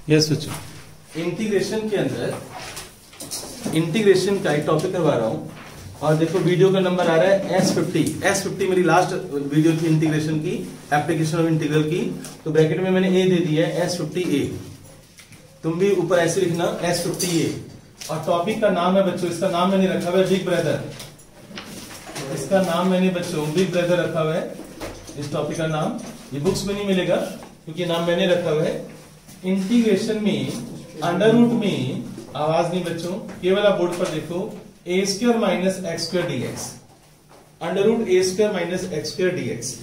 Yes बच्चों, integration के अंदर इंटीग्रेशन का एक टॉपिक करवा रहा हूं और देखो वीडियो का नंबर आ रहा है S50 मेरी लास्ट वीडियो थी इंटीग्रेशन की, एप्लीकेशन ऑफ इंटीग्रल की। तो ब्रैकेट में मैंने ए दे दिया है S50A, तुम भी ऊपर ऐसे लिखना S50A। और टॉपिक का नाम है बच्चों, इसका नाम मैंने रखा हुआ है बिग ब्रदर। इसका नाम मैंने बच्चों बिग ब्रदर रखा हुआ है। इस टॉपिक का नाम ये बुक्स में नहीं मिलेगा क्योंकि नाम मैंने रखा हुआ है। इंटीग्रेशन में अंडर रूट में, आवाज नहीं बच्चों, केवल आप बोर्ड पर देखो, a square minus x square dx, under root a square minus x square dx.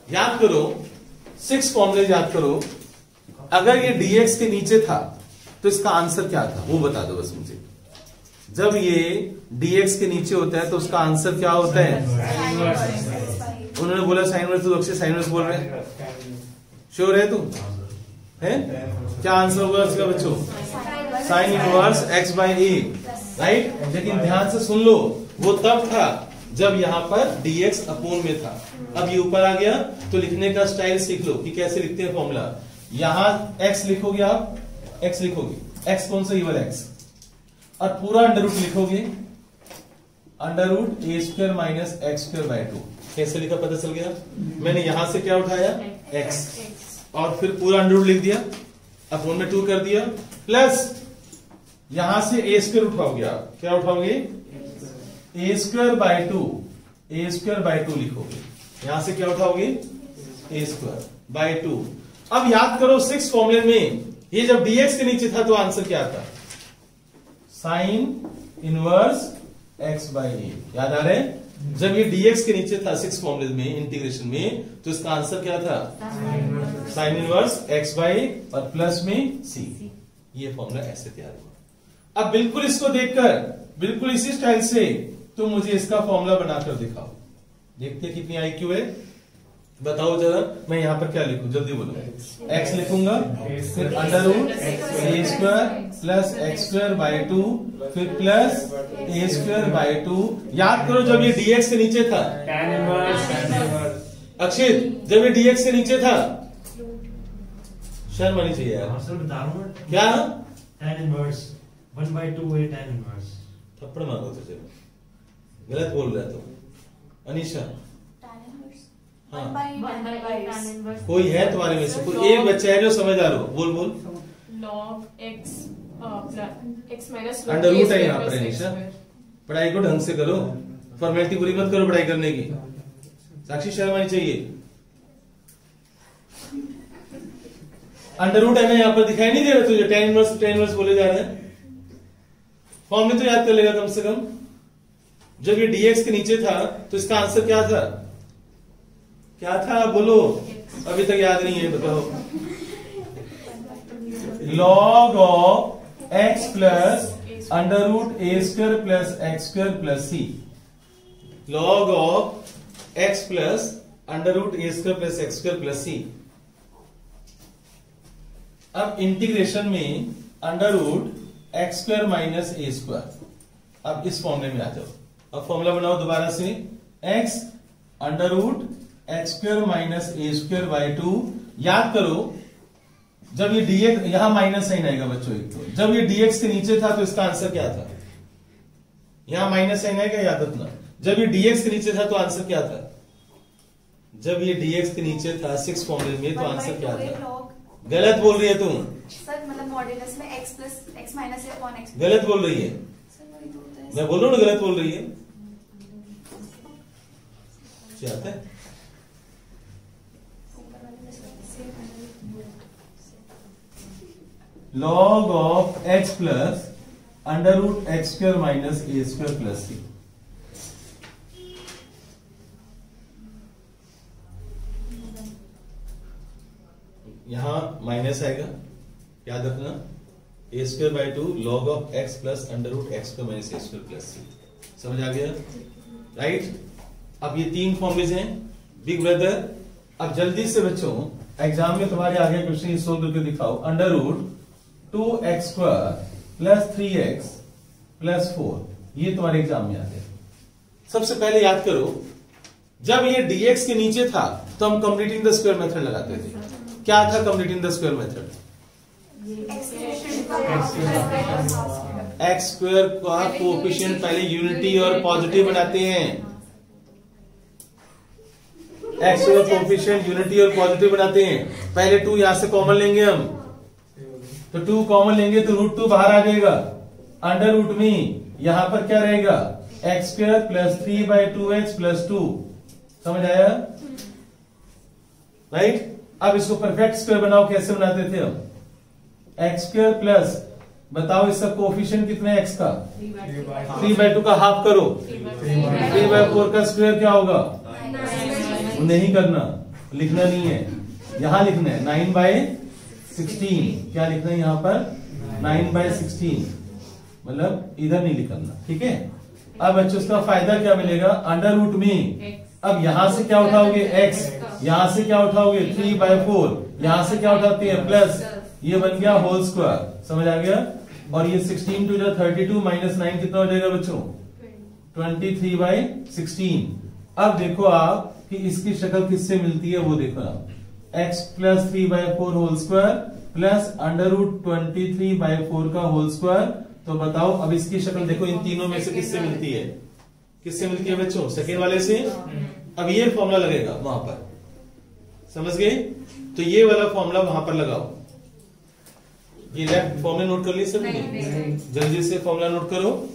याद करो 6 फॉर्मूले याद करो। अगर ये dx के नीचे था तो इसका आंसर क्या था वो बता दो बस मुझे। जब ये dx के नीचे होता है तो उसका आंसर क्या होता है? उन्होंने बोला साइन इनवर्स, तो अक्षय साइन इनवर्स बोल रहे हैं। श्योर है तुम? है क्या आंसर होगा इसका बच्चों? Sine inverse x by A, right. लेकिन ध्यान से सुन लो, वो तब था जब यहां पर dx अपोन में था। अब ये ऊपर आ गया तो लिखने का स्टाइल सीख लो कि कैसे लिखते हैं फॉर्मूला। यहां x लिखोगे, आप x लिखोगे, x कौन सा? ये वाला x, और पूरा अंडर रूट लिखोगे, under root a square minus x square by 2। कैसे लिखा पता चल गया? मैंने यहां से क्या उठाया? x, और फिर पूरा अंडर रूट लिख दिया, अपोन में 2 कर दिया, प्लस यहां से ए स्क्वायर उठाओगे। आप क्या उठाओगे? A square by 2, a square by 2 लिखोगे। यहां से क्या उठाओगे? A square by 2। अब याद करो 6 फॉर्मूले में ये जब dx के नीचे था तो आंसर क्या था? साइन इनवर्स x बाई ए। याद आ रहा है? जब ये dx के नीचे था 6 फॉर्मूले में इंटीग्रेशन में, तो इसका आंसर क्या था? साइन इनवर्स x बाई और प्लस में c। ये फॉर्मूला ऐसे तैयार हुआ। अब बिल्कुल इसको देखकर, बिल्कुल इसी स्टाइल से तुम मुझे इसका फॉर्मूला बनाकर दिखाओ। देखते हैं कितनी IQ है, बताओ जरा। मैं यहां पर क्या लिखूं, जल्दी बोलो। x लिखूंगा, फिर under root a square plus x square by 2, फिर प्लस ए स्क्वायर बाय 2। याद करो जब ये dx के नीचे था, अक्षित, जब ये dx के नीचे था, शर्म आनी चाहिए यार। क्या? tan inverse 1/2 है tan inverse। थप्पड़ मारो तुझे, गलत बोल रहा है तो। अनीशा, हाँ, कोई है तुम्हारे में से, कोई एक बच्चा है जो समझदार हो? बोल बोल। log x x minus under root है यहाँ पर। अनीशा, पढ़ाई को ढंग से करो, फॉर्मेलिटी पूरी मत करो पढ़ाई करने की। साक्षी, शर्म आनी चाहिए। अंडर रूट है ना यहाँ पर, दिखाई नहीं दे रहा तुझे? tan इनवर्स बोले जा रहे हैं। फॉर्मूले तो याद कर लेगा कम से कम। जब ये dx के नीचे था तो इसका आंसर क्या था? क्या था बोलो, अभी तक याद नहीं है, बताओ। log of x plus under root a square plus x square plus c. log of x plus under root a square plus x square plus c. अब इंटीग्रेशन में under root x square minus a square. अब इस फॉर्मूले में आ जाओ। अब formula बनाओ दोबारा से, x under root x square minus a square by 2। याद करो जब ये dx, यहां माइनस साइन आएगा बच्चों एक तो। जब ये dx के नीचे था तो इसका आंसर क्या था? यहां माइनस साइन आएगा, याद रखना। जब ये dx के नीचे था तो आंसर क्या था? जब ये dx के नीचे था 6 फॉर्मूले में तो आंसर क्या था? गलत बोल रही है तुम सर, मतलब मॉड्यूलस में x plus x minus a upon x। गलत बोल रही है। मैं बोल रहा हूं ना, गलत बोल रही है। क्या आता है? log of x plus under root x square minus a square plus c. यहां माइनस आएगा, याद रखना। A square by 2 log of x plus under root x square minus a square plus c. समझ आ गया? राइट। अब ये 3 formulas हैं बिग ब्रदर। अब जल्दी से बच्चों एग्जाम में तुम्हारे आगे क्वेश्चन सोल्व करके दिखाओ। Under root 2x square plus 3x plus 4, ये तुम्हारे एग्जाम में आ गया। सबसे पहले याद करो, जब ये dx के नीचे था तो हम कंप्लीटिंग द स्क्वायर मेथड लगाते थे। क्या था completing the square method? X square का कोएफिशिएंट पहले यूनिटी और पॉजिटिव बनाते हैं। एक्स स्क्वायर कोएफिशिएंट यूनिटी और पॉजिटिव बनाते हैं। पहले 2 यहां से कॉमन लेंगे हम, तो 2 कॉमन लेंगे तो √2 बाहर आ जाएगा। अंडर रूट में यहां पर क्या रहेगा, x square plus 3/2x plus 2। समझ आया? राइट। अब इसको परफेक्ट स्क्वायर बनाओ, कैसे बनाते थे हम? एक्स स्क्वायर प्लस, बताओ इसका कोएफिशिएंट कितना है एक्स का? 3/2 का हाफ करो, 3/4 का स्क्वायर क्या होगा? नहीं करना, लिखना नहीं है, यहां लिखना है 9/16। क्या लिखना है यहां पर? 9/16, मतलब इधर नहीं लिखना, ठीक है। अब बच्चों उसका फायदा क्या मिलेगा? अंडर रूट में अब यहां से क्या उठाओगे? x, यहां से क्या उठाओगे? 3/4, यहां से क्या उठाते हैं? प्लस, ये बन गया होल स्क्वायर। समझ आ गया? और ये 16 2 32 माइनस 9 कितना हो जाएगा बच्चों? 23/16। अब देखो आप कि इसकी शक्ल किससे मिलती है, वो देखो आप। x plus 3/4 whole square plus under root 23/4 का होल स्क्वायर। तो बताओ अब इसकी शक्ल देखो, इन तीनों में से किससे मिलती है? किससे मिलती है बच्चों? सेकेंड वाले से। अब ये फॉर्मूला लगेगा वहां पर, समझ गए? तो ये वाला फॉर्मूला वहां पर लगाओ। ये लेफ्ट फॉर्मूला नोट कर ली सभी ने? जल्दी से फॉर्मूला नोट करो।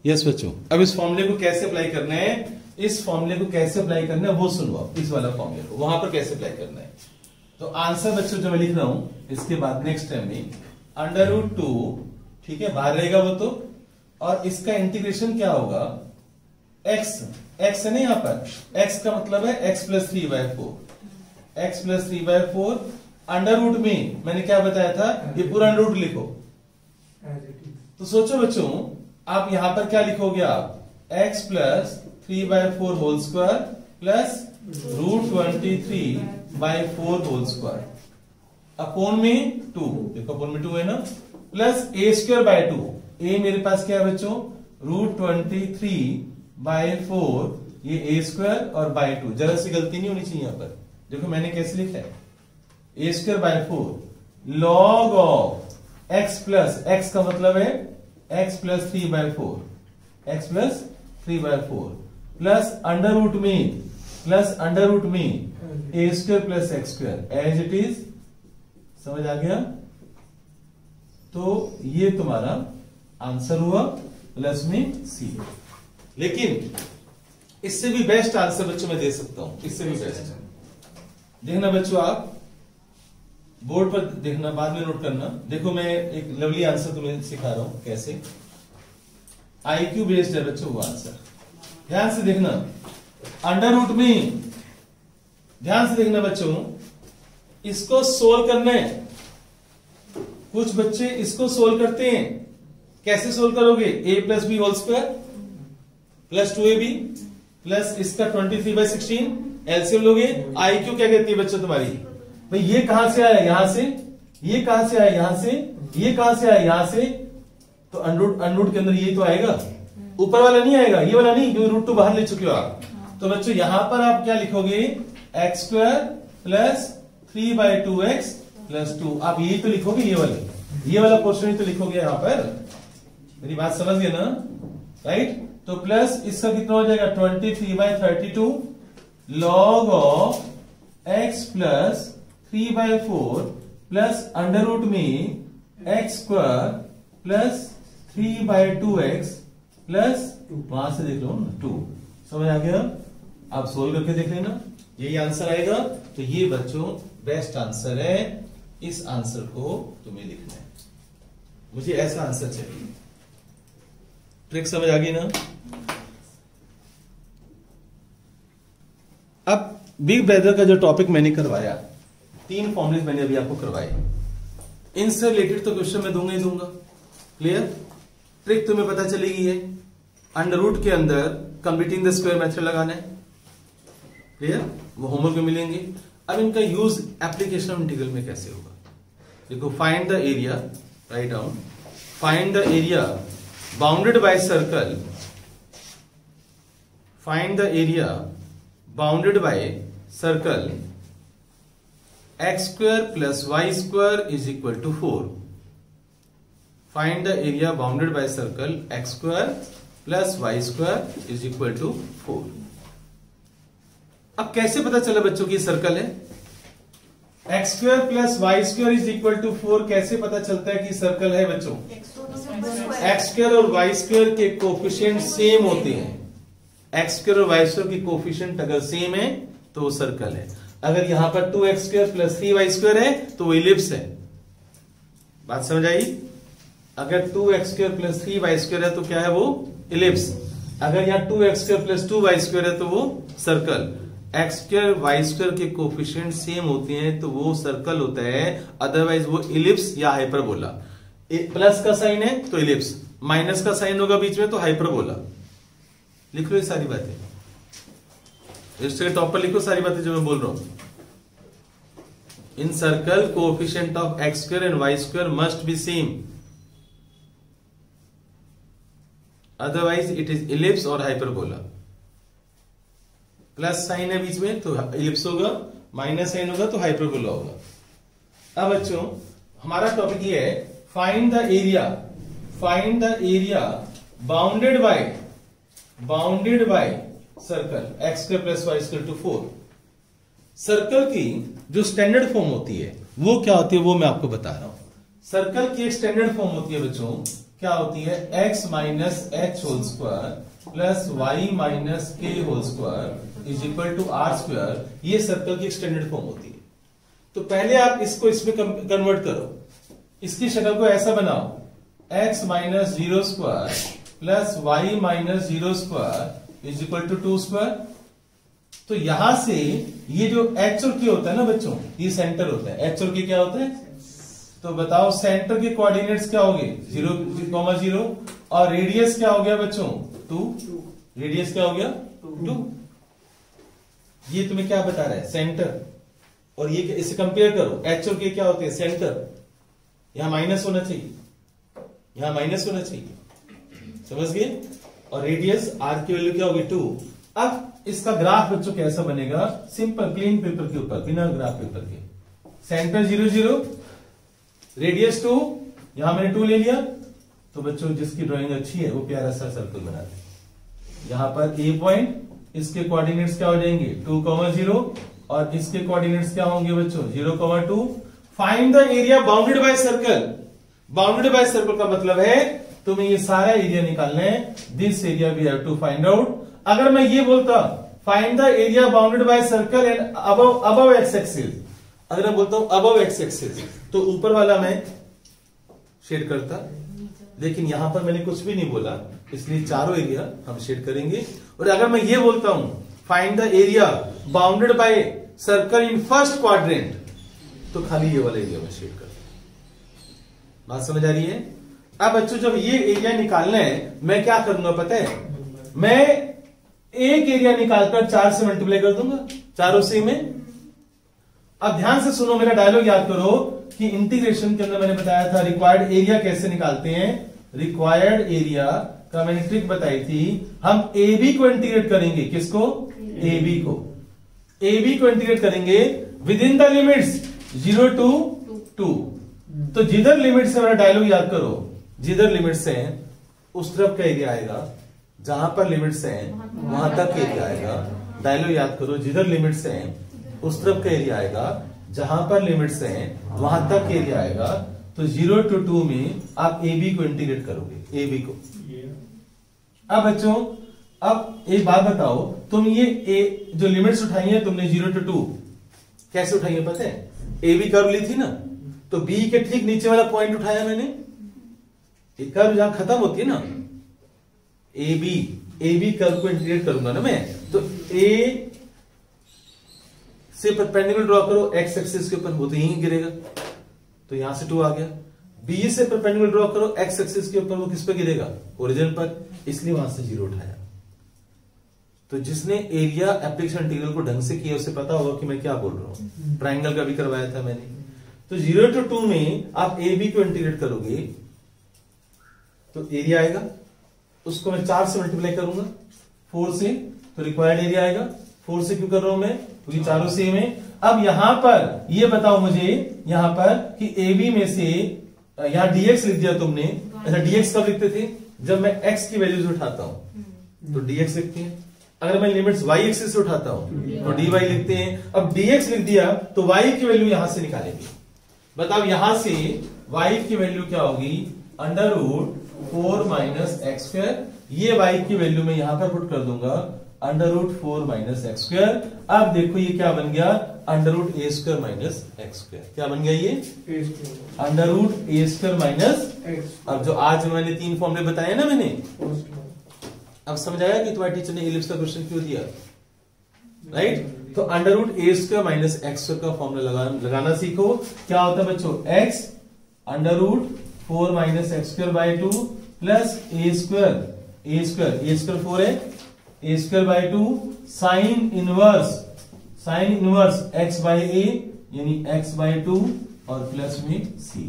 यस बच्चों, अब इस फॉर्मूले को कैसे अप्लाई करना है, इस फॉर्मूले को कैसे अप्लाई करना है वो सुनो। इस वाला फॉर्मूले को वहां पर कैसे अप्लाई करना है। तो आंसर बच्चों जो मैं लिख रहा हूं, इसके बाद नेक्स्ट टाइम में अंडर रूट 2, ठीक है, बाहर रहेगा वो तो। और इसका इंटीग्रेशन क्या होगा? x, x है ना यहाँ पर, x का मतलब है x plus 3/4, x plus 3/4 under root में मैंने क्या बताया था, ये पूरा अंडर रूट लिखो। तो सोचो बच्चों, आप यहां पर क्या लिखोगे आप? x plus 3/4 whole square plus √23/4 whole square upon में 2, देखो अपॉन में 2 है ना, प्लस a²/2। a मेरे पास क्या है बच्चों? √23/4, ये a² और /2। जरा सी गलती नहीं होनी चाहिए यहां पर। देखो मैंने कैसे लिखा है, a²/4 log of x plus, x का मतलब है x plus 3/4, x plus 3/4 plus under root में, प्लस अंडर रूट में a² plus x² as it is. समझ आ गया? तो ये तुम्हारा आंसर हुआ, प्लस में c। लेकिन इससे भी बेस्ट आंसर बच्चों मैं दे सकता हूं, इससे भी बेस्ट। देखना बच्चों, आप बोर्ड पर देखना, बाद में नोट करना। देखो मैं एक लवली आंसर तुम्हें सिखा रहा हूं कैसे। IQ बेस्ड है बच्चों वो आंसर, ध्यान से देखना। अंडर रूट में ध्यान से देखना बच्चों, इसको सोल्व करना है। कुछ बच्चे इसको सोल्व करते हैं, कैसे सोल्व करोगे? a plus b whole square plus 2ab plus इसका 23/16 एलसीएम लोगे। IQ क्या कहती है बच्चों तुम्हारी? भाई ये कहां से आया? यहां से। ये कहां से आया? यहां से। ये कहां से आया? यहां से। तो अनरूट के अंदर ये तो आएगा, ऊपर वाला नहीं आएगा, ये वाला नहीं, क्योंकि √2 बाहर ले चुके हो आप। तो बच्चों यहां पर आप क्या लिखोगे? x² plus 3/2x plus 2। आप यही तो लिखोगे, ये वाला पोर्शन ही तो लिखोगे यहां पर। मेरी बात समझ गए ना? राइट। तो प्लस इसका कितना हो जाएगा? 23/32 log of x plus 3/4 plus under root में x² प्लस 3/2x प्लस, वहां से देख लो ना 2। समझ आ गया? आप सोल्व करके देख लेना, यही आंसर आएगा। तो ये बच्चों बेस्ट आंसर है, इस आंसर को तुम्हें लिखना है। मुझे ऐसा आंसर चाहिए। ट्रिक समझ आ गई ना? अब बिग ब्रदर का जो टॉपिक मैंने करवाया, 3 फॉर्मुले मैंने अभी आपको करवाए, इनसे रिलेटेड तो क्वेश्चन मैं दूंगा ही दूंगा। क्लियर? ट्रिक तुम्हें पता चलेगी है। अंडर रूट के अंदर कंप्लीटिंग द स्क्वायर मेथड लगाना है। क्लियर? वो होमवर्क में मिलेंगे। अब इनका यूज एप्लीकेशन ऑफ इंटीग्रल में कैसे होगा? देखो, find the area, write down, find the area bounded by circle, find the area bounded by circle x square plus y square is equal to 4। Find the area bounded by circle x square plus y square is equal to 4। अब कैसे पता चला बच्चों की circle है? X square plus y square is equal to 4 कैसे पता चलता है कि सर्कल है बच्चों? एक्स स्क्वायर और वाई स्क्वायर के कोफिशिएंट सेम होते हैं। एक्स स्क्वायर और वाई स्क्वायर की कोफिशिएंट अगर सेम है तो वो सर्कल है। अगर यहां पर 2x square plus 3y square है तो वो इलिप्स है। बात समझ आई? अगर 2x square plus 3y square है तो क्या है वो? इलिप्स। अगर यहां 2x square plus 2y square है तो वो circle. X square y square के कोफिशिएंट सेम होते हैं तो वो सर्कल होता है, अदरवाइज वो इलिप्स या हाइपरबोला। प्लस का साइन है तो इलिप्स, माइनस का साइन होगा बीच में तो हाइपरबोला। लिख लो ये सारी बातें, इसके टॉप पर लिखो सारी बातें जो मैं बोल रहा हूं। In circle coefficient of x square and y square must be same, otherwise it is ellipse और हाइपरबोला। प्लस साइन है बीच में तो इलिप्स होगा, माइनस साइन होगा तो हाइपरबोला होगा। अब बच्चों हमारा टॉपिक ये है find the area, find the area bounded by circle x square plus y square to 4। Circle की जो स्टैंडर्ड फॉर्म होती है वो क्या होती है वो मैं आपको बता रहा हूं। सर्कल की एक स्टैंडर्ड फॉर्म होती है बच्चों, क्या होती है? x minus h whole square plus y minus k whole square is equal to r square. ये सर्कल की एक स्टैंडर्ड फॉर्म होती है। तो पहले आप इसको इसमें कन्वर्ट करो, इसकी शक्ल को ऐसा बनाओ, x minus 0 square plus y minus 0 square is equal to 2 square. तो यहां से ये जो h और k होता है ना बच्चों, ये सेंटर होता है। h और k क्या होता है? तो बताओ सेंटर के कोऑर्डिनेट्स क्या हो गए? 0,0 और रेडियस क्या हो गया बच्चों? 2। रेडियस क्या हो गया? 2। ये तुम्हें क्या बता रहा है? सेंटर। और ये इसे कंपेयर करो, h और k क्या होते हैं? सेंटर। यहां माइनस होना चाहिए, यहां माइनस होना चाहिए, समझ गए? और रेडियस r की वैल्यू क्या होगी? 2। अब इसका ग्राफ बच्चों कैसा बनेगा? सिंपल क्लीन पेपर के ऊपर, बिना ग्राफ पेपर के। सेंटर 0,0, रेडियस 2, यहां मैंने 2 ले लिया। तो बच्चों जिसकी ड्राइंग अच्छी है वो प्यारा सा सर्कल बना दे। यहां पर ए पॉइंट, इसके कोऑर्डिनेट्स क्या हो जाएंगे? 2,0 और इसके कोऑर्डिनेट्स क्या होंगे बच्चों? 0,2। Find the area bounded by circle. Bounded by circle का मतलब है तुम्हें ये सारा एरिया निकालना है। This area we have to find out. अगर मैं ये बोलता find the area bounded by circle and above x axis, अगर मैं बोलता हूं अबव एक्स एक्सिस तो ऊपर वाला मैं शेड करता, लेकिन यहां पर मैंने कुछ भी नहीं बोला, इसलिए चारों एरिया हम शेड करेंगे। और अगर मैं ये बोलता हूं find the area bounded by circle in first quadrant तो खाली ये वाला एरिया में शेड करता। बात समझ आ रही है? अब बच्चों जब ये एरिया निकालना है मैं क्या करूंगा पता है? मैं एक एरिया निकालकर 4 से मल्टीप्लाई कर दूंगा, चारों से में। अब ध्यान से सुनो, मेरा डायलॉग याद करो कि इंटीग्रेशन के अंदर मैंने बताया था रिक्वायर्ड एरिया कैसे निकालते हैं। रिक्वायर्ड एरिया का मैंने ट्रिक बताई थी। हम ए बी को इंटीग्रेट करेंगे, किसको? ए बी को। ए बी को इंटीग्रेट करेंगे with in the limits 0 to 2। तो जिधर लिमिट से, मेरा डायलॉग याद करो, जिधर लिमिट्स हैं उस तरफ का एरिया आएगा, जहां पर लिमिट्स हैं वहां तक एरिया आएगा। डायलॉग याद करो, जिधर लिमिट्स हैं उस तरफ का एरिया आएगा, जहां पर लिमिट्स हैं वहां तक एरिया आएगा। तो 0 to 2 में आप ए बी को इंटीग्रेट करोगे, ए बी को। अब बच्चों अब एक बात बताओ, तुम ये ए जो लिमिट्स उठाई है तुमने 0 to 2 कैसे उठाई है पता है? ए बी कर्व ली थी ना, तो बी के ठीक नीचे वाला पॉइंट उठाया मैंने। एक कर्व जहां खत्म होती है ना, ए बी कर्व को इंटीग्रेट करूंगा ना मैं, तो ए से परपेंडिकुलर ड्रॉ करो एक्स एक्सिस के ऊपर, वो तो यहीं गिरेगा, तो यहां से 2 आ गया। बी से परपेंडिकुलर ड्रॉ करो एक्स एक्सिस के ऊपर, वो किस पे गिरेगा? ओरिजिन पर, इसलिए वहां से 0 उठाया। तो जिसने एरिया एप्लीकेशन इंटीग्रल को ढंग से किया उसे पता होगा कि मैं क्या बोल रहा हूं। ट्राइंगल का भी करवाया था मैंने। तो 0 to 2 में आप ए बी को इंटीग्रेट करोगे तो एरिया आएगा, उसको मैं 4 से मल्टीप्लाई करूंगा 4 से, तो रिक्वायर्ड एरिया आएगा। 4 से क्यों कर रहा हूं मैं? क्योंकि चारों सेम है। अब यहां पर ये बताओ मुझे यहां पर कि ए बी में से यहां dx लिख दिया तुमने। अच्छा dx कब लिखते थे? जब मैं x की वैल्यूज उठाता हूं तो dx लिखते हैं। अगर मैं लिमिट्स y एक्सिस से उठाता हूं तो dy लिखते हैं। अब dx लिख दिया तो y की वैल्यू यहां से निकालेंगे। बताओ यहां से y की वैल्यू क्या होगी? Under root 4 minus x square. ये y की वैल्यू मैं यहां पर पुट कर दूंगा under root 4 minus x square. अब देखो ये क्या बन गया? Under root a square minus x square. क्या बन गया ये? Under root a square minus. अब जो आज मैंने 3 फॉर्मूले बताए ना मैंने, अब समझ आया कि तुम्हारे टीचर ने इलिप्स का क्वेश्चन क्यों दिया, राइट? तो under root a square minus x square का फॉर्मूला लगाना सीखो। क्या होता है बच्चों? X under root 4 minus x square by 2 plus a square 4 है, a square by 2 sine inverse x by a यानी एक्स बाय 2 और प्लस में सी।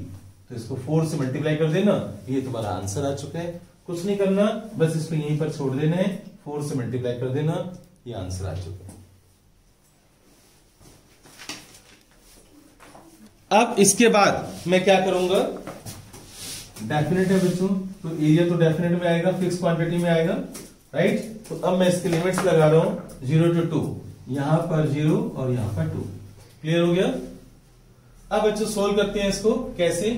तो इसको 4 से मल्टीप्लाई कर देना, ये तुम्हारा आंसर आ चुका है। कुछ नहीं करना, बस इसको यहीं पर छोड़ देना है, 4 से मल्टीप्लाई कर देना, ये आंसर आ चुका है। अब इसके बाद मैं क्या करूंगा? डेफिनेट है बच्चों, तो एरिया तो डेफिनेट में आएगा, फिक्स क्वांटिटी में आएगा, राइट? तो अब मैं इसके लिमिट्स लगा रहा हूं 0 to 2, यहां पर 0 और यहां पर 2। क्लियर हो गया? अब बच्चों सोल्व करते हैं इसको। कैसे?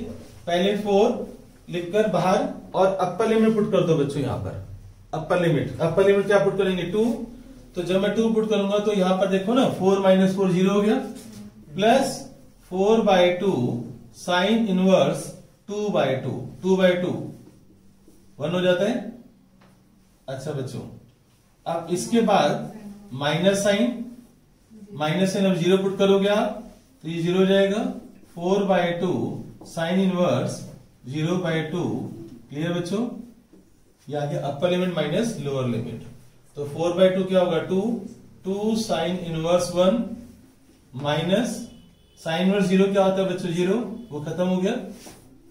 पहले 4 लिखकर बाहर और अपर लिमिट पुट कर दो बच्चों। यहां पर अपर लिमिट क्या पुट करेंगे? 2। तो जब मैं 2 पुट करूंगा तो यहां पर देखो ना 4 माइनस 4 0 हो गया, plus 4 by 2 sine inverse 2 by 2 1 हो जाता है। अच्छा बच्चों, अब इसके बाद माइनस साइन अब 0 पुट करोगे आप तो ये 0 हो जाएगा। 4 by 2 sine inverse 0 by 2। Clear बच्चों? ये आ गया upper limit minus lower limit. तो 4 बाय 2 क्या होगा? 2 sine inverse 1 minus sine inverse 0 क्या होता है बच्चों? 0, वो खत्म हो गया।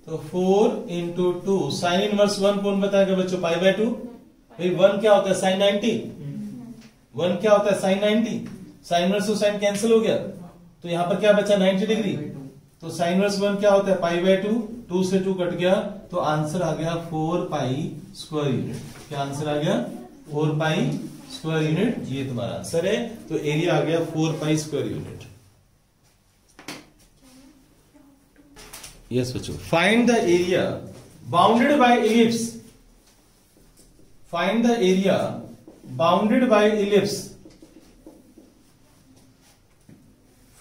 तो 4 इंटू 2 साइन इनवर्स 1 कौन बताएगा बच्चों? Pi by 2। 1 क्या होता है? साइन 90। 1 क्या होता है? साइन 90। साइन इनवर्स तो साइन कैंसिल हो गया, तो यहां पर क्या बचा? 90 डिग्री। तो साइन इनवर्स 1 क्या होता है? Pi by 2। 2 से 2 कट गया, तो आंसर आ गया 4 पाई स्क्वायर यूनिट। क्या आंसर आ गया? 4 पाई स्क्वायर यूनिट। ये तुम्हारा आंसर है। तो एरिया आ गया 4 पाई स्क्वायर यूनिट। यस बच्चों, find the area bounded bye ellipse. Find the area bounded bye ellipse.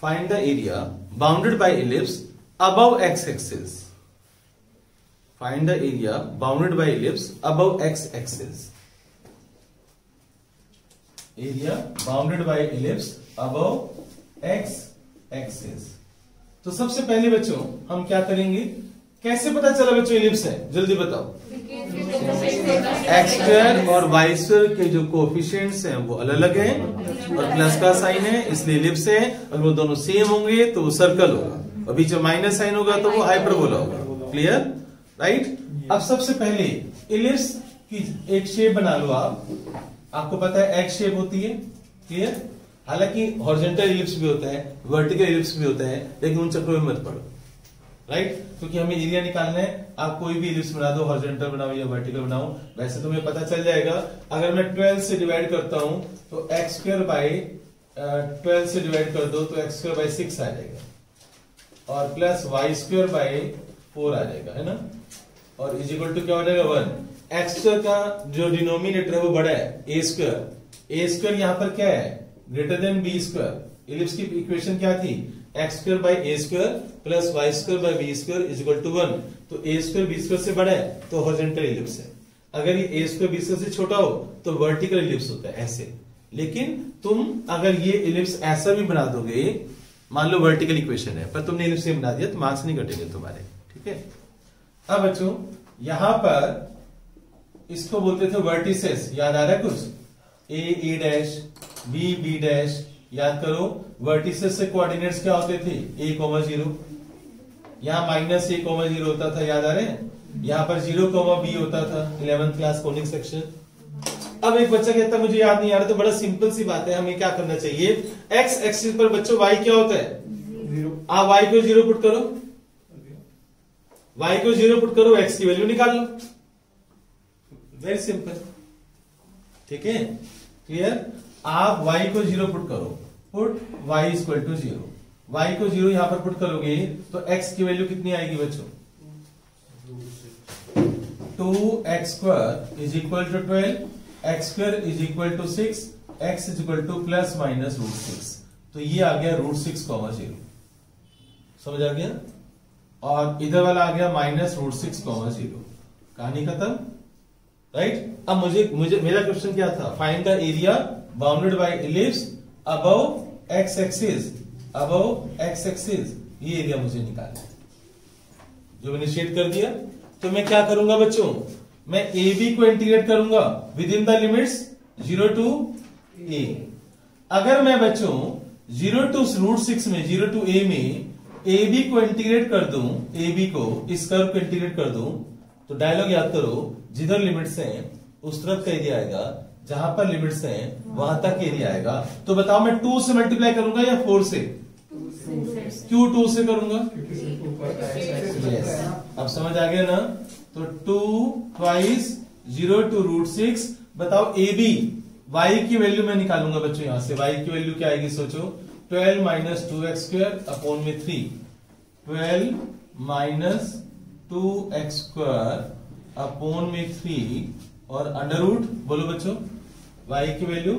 Find the area bounded by ellipse above x-axis. Find the area bounded by ellipse above x-axis. Area bounded by ellipse above x-axis. तो सबसे पहले बच्चों हम क्या करेंगे? कैसे पता चला बच्चों इलिप्स है? जल्दी बताओ। एक्स स्क्वायर और वाई स्क्वायर के जो कोएफिशिएंट्स हैं वो अलग अलग हैं और प्लस का साइन है इसलिए इलिप्स है। अगर वो दोनों सेम होंगे तो वो सर्कल होगा और बीच में माइनस साइन होगा तो वो हाइपरबोला होगा। Clear, right? अब सबसे पहले इलिप्स की एक शेप बना लो आप। आपको पता है एक्स शेप होती है। क्लियर? हालांकि हॉरिजॉन्टल इलिप्स भी होता है, वर्टिकल इलिप्स भी होता है, लेकिन उन चक्रों में मत पड़ो, राइट? क्योंकि हमें एरिया निकालना है। आप कोई भी इलिप्स बना दो, हॉरिजॉन्टल बनाओ या वर्टिकल बनाओ, वैसे तुम्हें पता चल जाएगा। अगर मैं 12 से डिवाइड करता हूं तो एक्स स्क्वायर बाई 12 से डिवाइड कर दो तो एक्स स्क्वायर बाई 6 आ जाएगा और प्लस वाई स्क्वायर बाई 4 आ जाएगा, है ना? और इज इक्वल टू क्या हो जाएगा? 1। एक्स स्क्वायर का जो डिनोमिनेटर है वो बड़ा है, ए स्क्वायर। ए स्क्वायर यहां पर क्या है? Greater than b square. Ellipse की इक्वेशन क्या थी? X square by a square plus y square by b square is equal to 1। तो ए स्क्वायर बी स्क्वायर से बड़ा है तो हॉरिजॉन्टल इलिप्स है। अगर ये ए स्क्वायर बी स्क्वायर से छोटा हो तो वर्टिकल इलिप्स होता है, ऐसे। लेकिन तुम अगर ये इलिप्स ऐसा भी बना दोगे, मान लो वर्टिकल इक्वेशन है पर तुमने इलिप्स बना दिया तो मार्क्स नहीं कटेंगे तुम्हारे, ठीक है? अब बच्चों यहां पर इसको बोलते थे वर्टिसेस। याद आ रहा है कुछ? ए डैश, बी डैश। याद करो, वर्टिसेस से कोऑर्डिनेट्स क्या होते थे? a,0। यहां -a,0 होता था, याद आ रहे हैं? यहां पर 0, b होता था 11th क्लास कोनिक सेक्शन। अब एक बच्चा कहता है मुझे याद नहीं आ रहा, तो बड़ा सिंपल सी बात है, हमें क्या करना चाहिए, एक्स एक्सिस पर बच्चों वाई क्या होता है, 0. आप वाई को 0 पुट करो, वाई को 0 पुट करो, एक्स की वैल्यू निकाल लो, वेरी सिंपल, ठीक है, क्लियर। आप y को 0 पुट करो, put y equal to 0, y को 0 यहां पर पुट करोगे तो x की वैल्यू कितनी आएगी बच्चों, 2x square is equal to 12, x square is equal to 6, x is equal to plus minus √6, तो ये आ गया √6, 0, समझ आ गया, और इधर वाला आ गया माइनस √6, 0, कहानी खत्म, राइट। अब मुझे मेरा क्वेश्चन क्या था, find the area bounded bye ellipse above x axis, ये एरिया मुझे निकालना है, जो मैंने शेड कर दिया। तो मैं क्या करूंगा बच्चों, मैं ए बी को इंटीग्रेट करूंगा within the limits 0 to a। अगर मैं बच्चों 0 टू √6 में, 0 टू a में ए बी को इंटीग्रेट कर दूं, ए बी को इस कर्व को इंटीग्रेट कर दूं, तो डायलॉग याद करो, जिधर लिमिट्स हैं उस तरफ का एरिया आएगा, जहां पर लिमिट्स हैं वहां तक एरिया आएगा। तो बताओ मैं 2 से मल्टीप्लाई करूंगा या 4 से, क्यों 2 से करूंगा, yes. अब समझ आ गया ना, तो 2 ट्वाइस 0 टू √6, बताओ ए बी, वाई की वैल्यू मैं निकालूंगा बच्चों, यहां से वाई की वैल्यू क्या आएगी सोचो, 12 माइनस 2x स्क्वायर अपॉन में 3, 12 माइनस 2x स्क्वायर अपॉन में 3 और अंडर रूट, बोलो बच्चों, y की value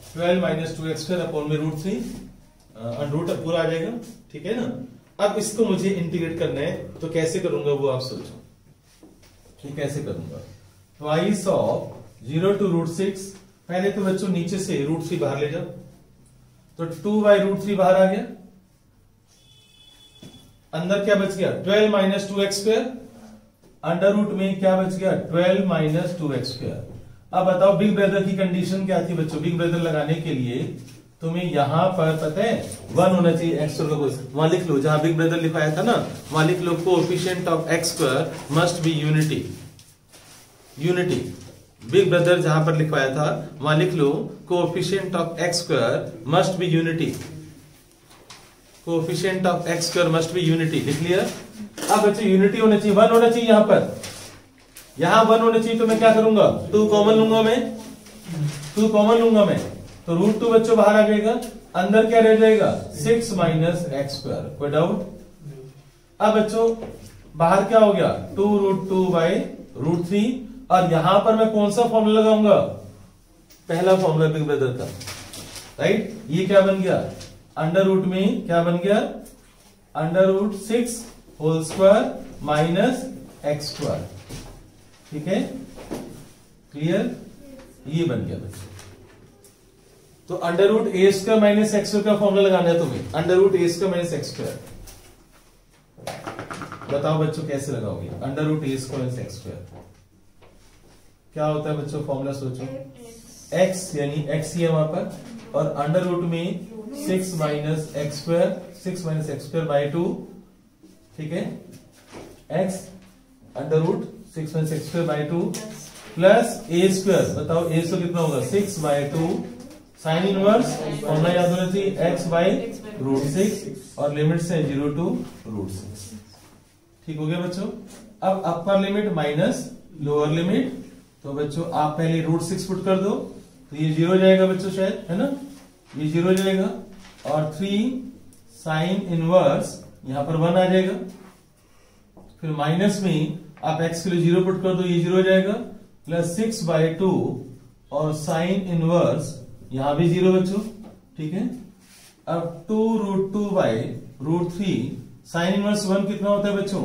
12 minus 2x square upon में √3, अंडर रूट पूरा आ जाएगा, ठीक है ना। अब इसको मुझे इंटीग्रेट करना है, तो कैसे करूंगा वो आप सोचो, ठीक, कैसे करूंगा, ट्वाइस ऑफ 0 टू √6, पहले तो बच्चों नीचे से √3 बाहर ले जाओ, तो 2/√3 बाहर आ गया, अंदर क्या बच गया, 12 minus 2x square, under root में क्या बच गया, 12 माइनस 2x स्क्वायर। अब बताओ बिग ब्रदर की कंडीशन क्या थी बच्चों, बिग ब्रदर लगाने के लिए तुम्हें यहां पर पता है 1 होना चाहिए, एक्स वहां लिख लो, जहां बिग ब्रदर लिखाया था ना वहां लिख लो, coefficient of x square must be unity, big brother जहां पर लिखवाया था वहां लिख लो, coefficient of x square must be unity, coefficient of x square must be unity, लिख लिया। अब बच्चे यूनिटी होना चाहिए, 1 होना चाहिए, यहां पर, यहां 1 होना चाहिए, तो मैं क्या करूंगा, 2 कॉमन लूंगा मैं, 2 कॉमन लूंगा मैं, तो √2 बच्चों बाहर आ जाएगा, अंदर क्या रह जाएगा, 6 माइनस एक्स स्क्वायर, कोई डाउट। अब बच्चों बाहर क्या हो गया, 2√2/√3, और यहां पर मैं कौन सा फॉर्मूला लगाऊंगा, पहला फॉर्मूला बिग ब्रदर का, राइट। ये क्या बन गया, अंडर रूट में क्या बन गया, √6 whole square minus x square, ठीक है, क्लियर, ये बन गया बच्चों। तो √a² माइनस एक्स स्क्वायर का फॉर्मूला लगाना है तुम्हें, √a² माइनस एक्स स्क्वायर, बताओ बच्चों कैसे लगाओगे, √a² माइनस एक्स स्क्वायर क्या होता है बच्चों, फॉर्मूला सोचो, x यानी x ही है वहां पर, और अंडर रूट में 6 minus x square, 6 minus x square by 2, ठीक है, x under root 6 minus x square by 2 plus a², बताओ a स्क्वायर कितना होगा, 6/2, साइन इनवर्स फॉर्मूला याद होना चाहिए, x/√6 और लिमिट से 0 टू √6, ठीक हो गया बच्चों। अब अपर लिमिट माइनस लोअर लिमिट, तो बच्चों आप पहले √6 पुट कर दो, तो ये 0 जाएगा बच्चों, शायद है ना, ये 0 जाएगा, और 3 साइन इनवर्स यहां पर 1 आ जाएगा, फिर माइनस में आप x के लिए 0 पुट कर दो, ये 0 जाएगा, प्लस 6/2 और साइन इनवर्स यहां भी 0 बच्चों, ठीक है। अब 2√2/√3, साइन इनवर्स 1 कितना होता है बच्चों,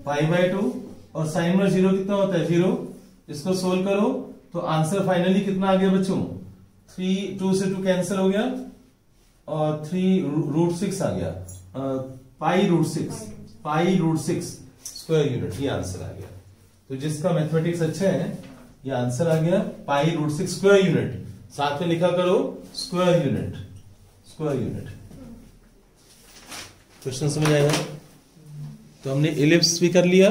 π/2, और साइन इनवर्स 0 कितना होता है, 0, इसको सोल्व करो तो आंसर फाइनली कितना आ गया बच्चों, 2 से 2 कैंसिल हो गया, और 3√6 आ गया, π√6 स्क्वायर यूनिट, ये आंसर आ गया। तो जिसका मैथमेटिक्स अच्छा है ये आंसर आ गया π√6 स्क्वायर यूनिट, साथ में लिखा करो square unit, square unit. Question समझ आएगा। तो हमने इलिप्स भी कर लिया,